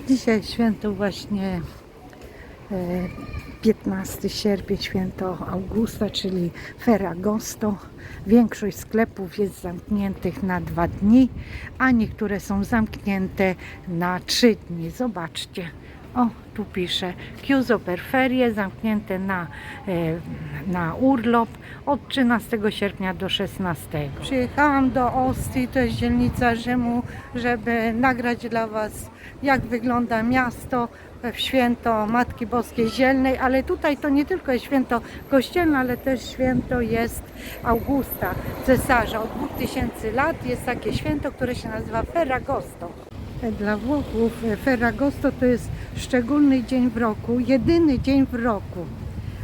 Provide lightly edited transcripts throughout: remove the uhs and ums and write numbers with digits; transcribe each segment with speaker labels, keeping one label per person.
Speaker 1: Dzisiaj święto właśnie 15 sierpień, święto Augusta, czyli Ferragosto. Większość sklepów jest zamkniętych na 2 dni, a niektóre są zamknięte na 3 dni. Zobaczcie, o, tu pisze Chiuso per ferie, zamknięte na urlop od 13 sierpnia do 16. Przyjechałam do Ostii, to jest dzielnica Rzymu, żeby nagrać dla Was, jak wygląda miasto w święto Matki Boskiej Zielnej, ale tutaj to nie tylko jest święto kościelne, ale też święto jest Augusta, cesarza. Od 2000 lat jest takie święto, które się nazywa Ferragosto. Dla Włochów Ferragosto to jest szczególny dzień w roku, jedyny dzień w roku.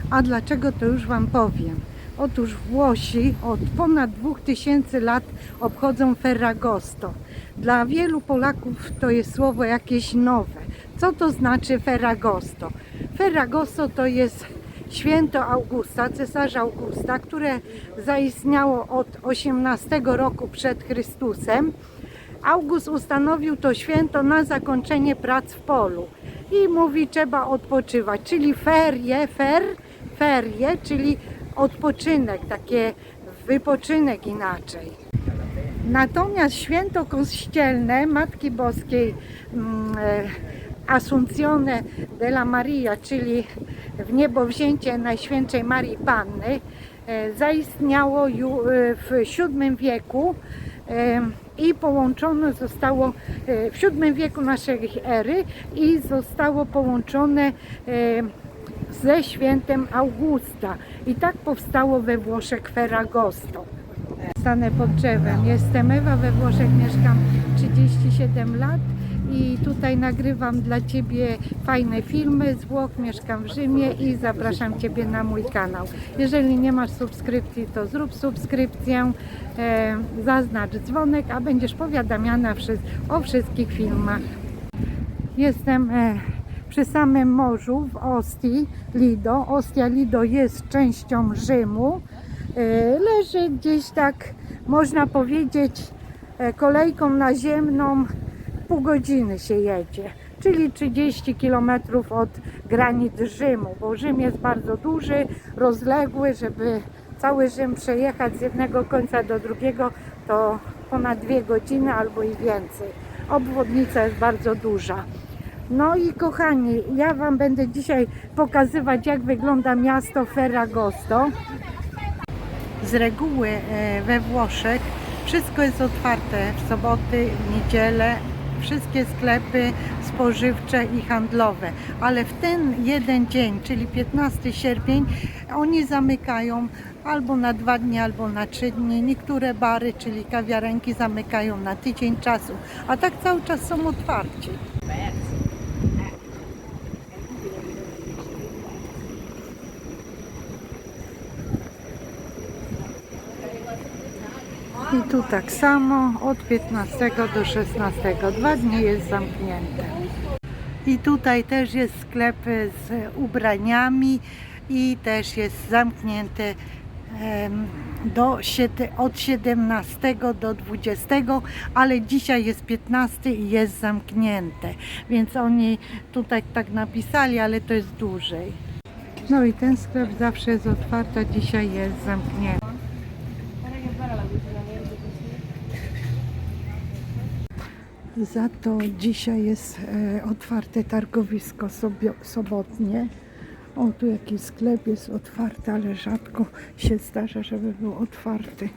Speaker 1: A dlaczego, to już Wam powiem. Otóż Włosi od ponad 2000 lat obchodzą Ferragosto. Dla wielu Polaków to jest słowo jakieś nowe. Co to znaczy Ferragosto? Ferragosto to jest święto Augusta, cesarza Augusta, które zaistniało od 18 roku przed Chrystusem. August ustanowił to święto na zakończenie prac w polu i mówi, trzeba odpoczywać, czyli ferie, czyli odpoczynek, takie wypoczynek inaczej. Natomiast święto kościelne Matki Boskiej Assunzione della Maria, czyli w niebowzięcie Najświętszej Marii Panny, zaistniało w VII wieku i połączone zostało w VII wieku naszej ery i zostało połączone ze świętem Augusta. I tak powstało we Włoszech Ferragosto. Stanę pod drzewem. Jestem Ewa, we Włoszech mieszkam 37 lat i tutaj nagrywam dla Ciebie fajne filmy z Włoch, mieszkam w Rzymie i zapraszam Ciebie na mój kanał. Jeżeli nie masz subskrypcji, to zrób subskrypcję, zaznacz dzwonek, a będziesz powiadamiana o wszystkich filmach. Jestem przy samym morzu w Ostii Lido. Ostia Lido jest częścią Rzymu. Leży gdzieś tak, można powiedzieć, kolejką naziemną, pół godziny się jedzie, czyli 30 km od granic Rzymu, bo Rzym jest bardzo duży, rozległy, żeby cały Rzym przejechać z jednego końca do drugiego, to ponad 2 godziny albo i więcej. Obwodnica jest bardzo duża. No i kochani, ja Wam będę dzisiaj pokazywać, jak wygląda miasto Ferragosto. Z reguły we Włoszech wszystko jest otwarte w soboty, w niedzielę, wszystkie sklepy spożywcze i handlowe, ale w ten jeden dzień, czyli 15 sierpień, oni zamykają albo na 2 dni, albo na 3 dni. Niektóre bary, czyli kawiarenki, zamykają na tydzień czasu, a tak cały czas są otwarci. I tu tak samo od 15 do 16, 2 dni jest zamknięte. I tutaj też jest sklep z ubraniami i też jest zamknięte od 17 do 20, ale dzisiaj jest 15 i jest zamknięte. Więc oni tutaj tak napisali, ale to jest dłużej. No i ten sklep zawsze jest otwarty, a dzisiaj jest zamknięty. Za to dzisiaj jest otwarte targowisko sobotnie. O, tu jakiś sklep jest otwarty, ale rzadko się zdarza, żeby był otwarty.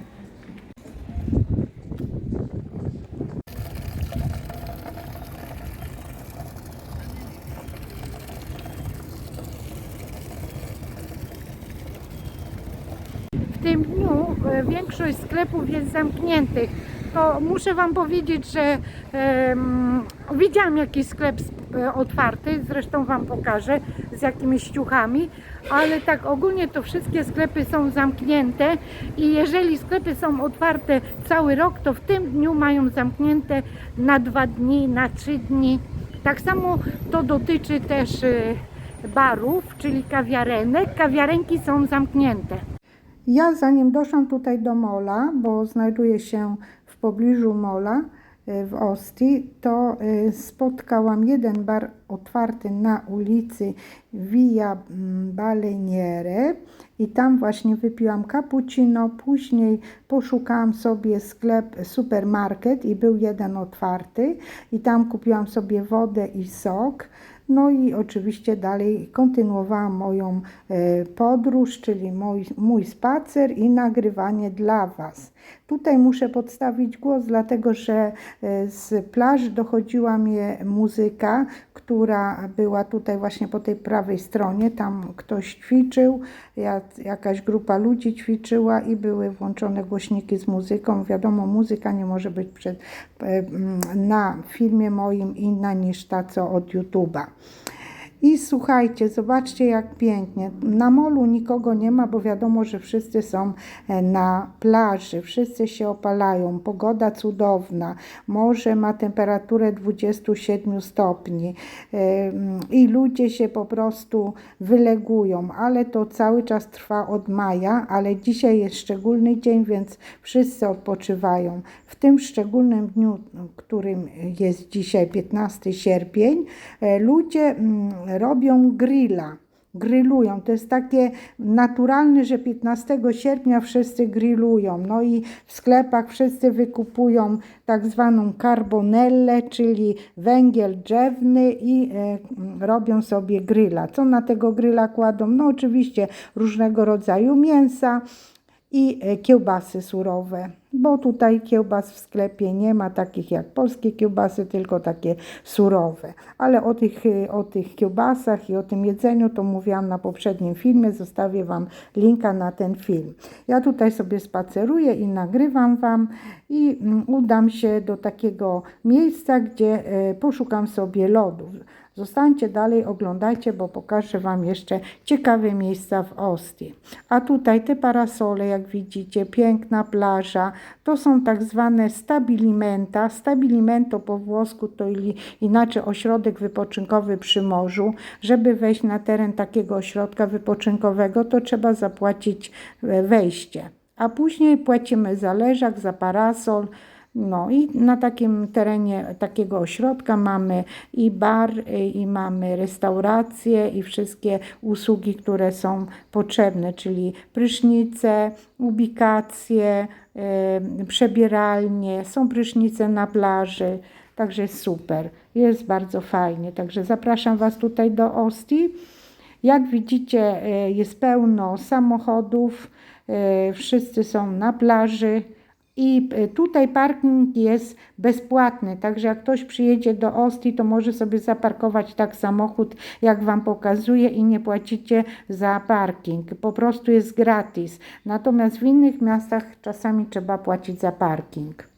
Speaker 1: W tym dniu większość sklepów jest zamkniętych. To muszę Wam powiedzieć, że widziałam jakiś sklep otwarty, zresztą Wam pokażę, z jakimiś ciuchami, ale tak ogólnie to wszystkie sklepy są zamknięte i jeżeli sklepy są otwarte cały rok, to w tym dniu mają zamknięte na 2 dni, na 3 dni. Tak samo to dotyczy też barów, czyli kawiarenek. Kawiarenki są zamknięte. Ja zanim doszłam tutaj do mola, bo znajduję się w pobliżu mola, w Ostii, to spotkałam jeden bar otwarty na ulicy Via Baleniere i tam właśnie wypiłam cappuccino. Później poszukałam sobie sklep, supermarket i był jeden otwarty i tam kupiłam sobie wodę i sok. No i oczywiście dalej kontynuowałam moją podróż, czyli mój spacer i nagrywanie dla Was. Tutaj muszę podstawić głos, dlatego że z plaży dochodziła mnie muzyka, która była tutaj właśnie po tej prawej stronie. Tam ktoś ćwiczył, jakaś grupa ludzi ćwiczyła i były włączone głośniki z muzyką. Wiadomo, muzyka nie może być na filmie moim inna niż ta, co od YouTube'a. I słuchajcie, zobaczcie jak pięknie. Na molu nikogo nie ma, bo wiadomo, że wszyscy są na plaży, wszyscy się opalają, pogoda cudowna, morze ma temperaturę 27 stopni i ludzie się po prostu wylegują, ale to cały czas trwa od maja, ale dzisiaj jest szczególny dzień, więc wszyscy odpoczywają. W tym szczególnym dniu, którym jest dzisiaj 15 sierpień, ludzie robią grilla, grillują. To jest takie naturalne, że 15 sierpnia wszyscy grillują. No i w sklepach wszyscy wykupują tak zwaną carbonellę, czyli węgiel drzewny i robią sobie grilla. Co na tego grilla kładą? No oczywiście różnego rodzaju mięsa i kiełbasy surowe, bo tutaj kiełbas w sklepie nie ma takich jak polskie kiełbasy, tylko takie surowe. Ale o tych kiełbasach i o tym jedzeniu to mówiłam na poprzednim filmie, zostawię Wam linka na ten film. Ja tutaj sobie spaceruję i nagrywam Wam i udam się do takiego miejsca, gdzie poszukam sobie lodów. Zostańcie dalej, oglądajcie, bo pokażę Wam jeszcze ciekawe miejsca w Ostii. A tutaj te parasole, jak widzicie, piękna plaża, to są tak zwane stabilimenta. Stabilimento po włosku to inaczej ośrodek wypoczynkowy przy morzu. Żeby wejść na teren takiego ośrodka wypoczynkowego, to trzeba zapłacić wejście. A później płacimy za leżak, za parasol. No i na takim terenie takiego ośrodka mamy i bar, i mamy restaurację i wszystkie usługi, które są potrzebne, czyli prysznice, ubikacje, przebieralnie, są prysznice na plaży, także super, jest bardzo fajnie. Także zapraszam Was tutaj do Ostii. Jak widzicie, jest pełno samochodów, wszyscy są na plaży. I tutaj parking jest bezpłatny, także jak ktoś przyjedzie do Ostii, to może sobie zaparkować tak samochód, jak Wam pokazuję i nie płacicie za parking. Po prostu jest gratis. Natomiast w innych miastach czasami trzeba płacić za parking.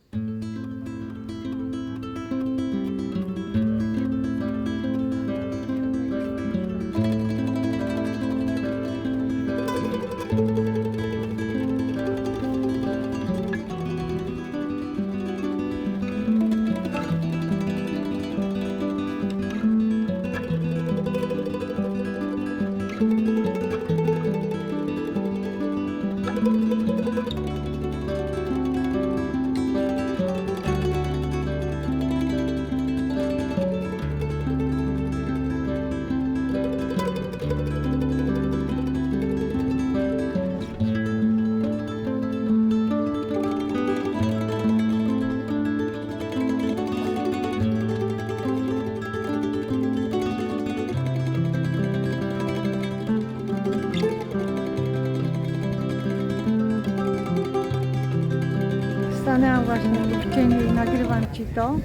Speaker 1: Stanęłam właśnie w cieniu i nagrywam Ci to.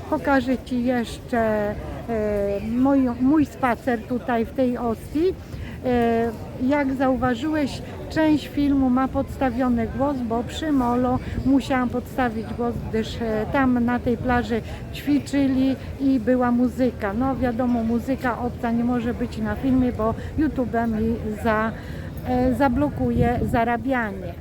Speaker 1: Pokażę Ci jeszcze mój spacer tutaj w tej Ostii. Jak zauważyłeś, część filmu ma podstawiony głos, bo przy molo musiałam podstawić głos, gdyż tam na tej plaży ćwiczyli i była muzyka. No wiadomo, muzyka obca nie może być na filmie, bo YouTube mi zablokuje zarabianie.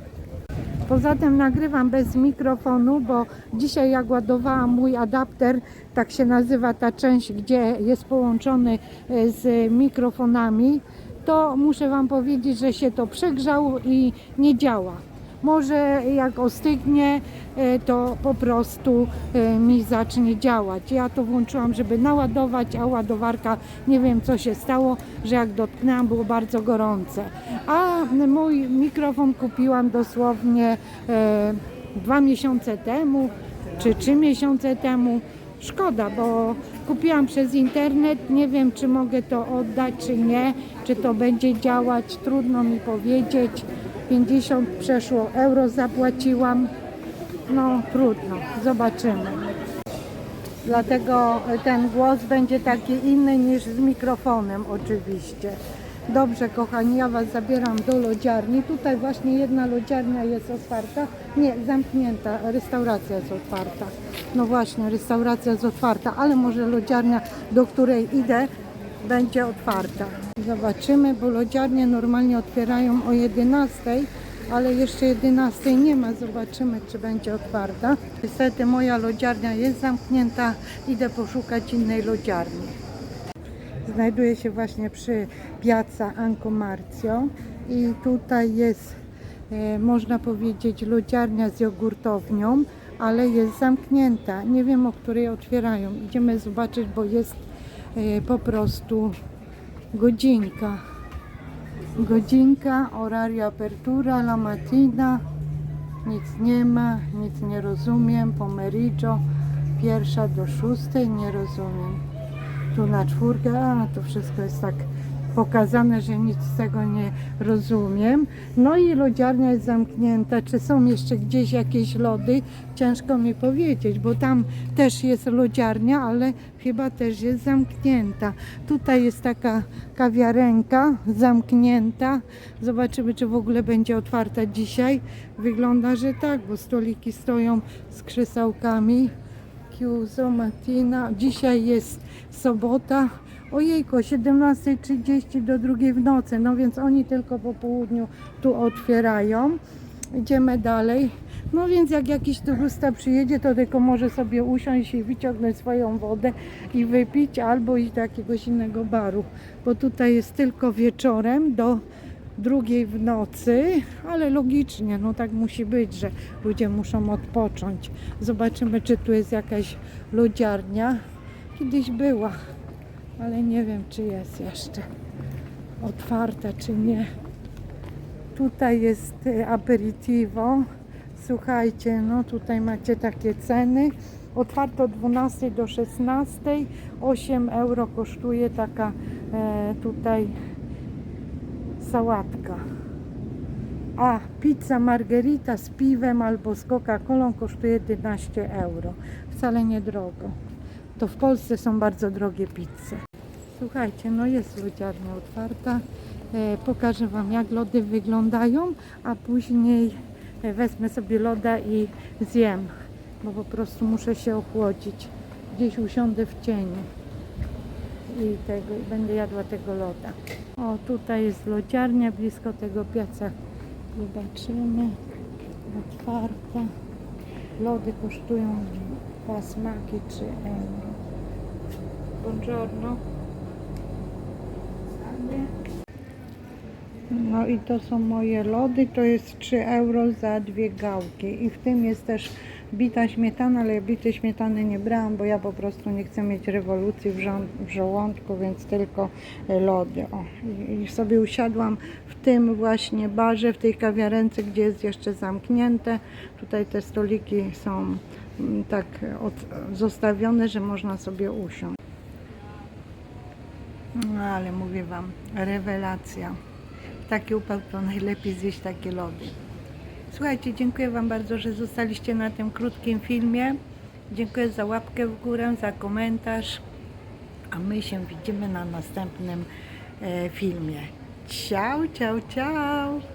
Speaker 1: Poza tym nagrywam bez mikrofonu, bo dzisiaj jak ładowałam mój adapter, tak się nazywa ta część, gdzie jest połączony z mikrofonami, to muszę Wam powiedzieć, że się to przegrzało i nie działa. Może jak ostygnie, to po prostu mi zacznie działać. Ja to włączyłam, żeby naładować, a ładowarka, nie wiem co się stało, że jak dotknęłam, było bardzo gorące. A mój mikrofon kupiłam dosłownie 2 miesiące temu, czy 3 miesiące temu. Szkoda, bo kupiłam przez internet, nie wiem czy mogę to oddać, czy nie, czy to będzie działać, trudno mi powiedzieć. 50 przeszło euro zapłaciłam, no trudno, zobaczymy. Dlatego ten głos będzie taki inny niż z mikrofonem oczywiście. Dobrze kochani, ja Was zabieram do lodziarni. Tutaj właśnie jedna lodziarnia jest otwarta. Nie, zamknięta, restauracja jest otwarta. No właśnie, restauracja jest otwarta, ale może lodziarnia, do której idę, będzie otwarta. Zobaczymy, bo lodziarnie normalnie otwierają o 11, ale jeszcze 11 nie ma. Zobaczymy, czy będzie otwarta. Niestety moja lodziarnia jest zamknięta. Idę poszukać innej lodziarni. Znajduję się właśnie przy Piazza Anco Marzio i tutaj jest, można powiedzieć, lodziarnia z jogurtownią, ale jest zamknięta. Nie wiem, o której otwierają. Idziemy zobaczyć, bo jest po prostu godzinka. Godzinka, orario apertura, la mattina. Nic nie ma, nic nie rozumiem. Pomeriggio, 1 do 6, nie rozumiem. Tu na 4, a to wszystko jest tak pokazane, że nic z tego nie rozumiem. No i lodziarnia jest zamknięta. Czy są jeszcze gdzieś jakieś lody? Ciężko mi powiedzieć, bo tam też jest lodziarnia, ale chyba też jest zamknięta. Tutaj jest taka kawiarenka zamknięta. Zobaczymy, czy w ogóle będzie otwarta dzisiaj. Wygląda, że tak, bo stoliki stoją z krzesełkami. Chiuso mattina. Dzisiaj jest sobota. Ojejko, 17:30 do 2 w nocy. No więc oni tylko po południu tu otwierają. Idziemy dalej. No więc jak jakiś turysta przyjedzie, to tylko może sobie usiąść i wyciągnąć swoją wodę i wypić, albo iść do jakiegoś innego baru. Bo tutaj jest tylko wieczorem do 2 w nocy, ale logicznie, no tak musi być, że ludzie muszą odpocząć. Zobaczymy, czy tu jest jakaś lodziarnia. Kiedyś była, ale nie wiem, czy jest jeszcze otwarta, czy nie. Tutaj jest aperitivo. Słuchajcie, no tutaj macie takie ceny. Otwarto od 12 do 16. 8 euro kosztuje taka tutaj sałatka. A pizza margherita z piwem albo z Coca-Colą kosztuje 11 euro. Wcale nie drogo. To w Polsce są bardzo drogie pizze. Słuchajcie, no jest lodziarnia otwarta. Pokażę Wam, jak lody wyglądają, a później wezmę sobie loda i zjem, bo po prostu muszę się ochłodzić. Gdzieś usiądę w cieniu i będę jadła tego loda. O, tutaj jest lodziarnia blisko tego pieca. Zobaczymy. Otwarta. Lody kosztują 2 smaki 3 euro. Buongiorno. No i to są moje lody, to jest 3 euro za 2 gałki i w tym jest też bita śmietana, ale ja bitej śmietany nie brałam, bo ja po prostu nie chcę mieć rewolucji w żołądku, więc tylko lody. O, i sobie usiadłam w tym właśnie barze, w tej kawiarence, gdzie jest jeszcze zamknięte. Tutaj te stoliki są tak zostawione, że można sobie usiąść. No ale mówię Wam, rewelacja. Taki upał to najlepiej zjeść takie lody. Słuchajcie, dziękuję Wam bardzo, że zostaliście na tym krótkim filmie. Dziękuję za łapkę w górę, za komentarz. A my się widzimy na następnym filmie. Ciao, ciao, ciao!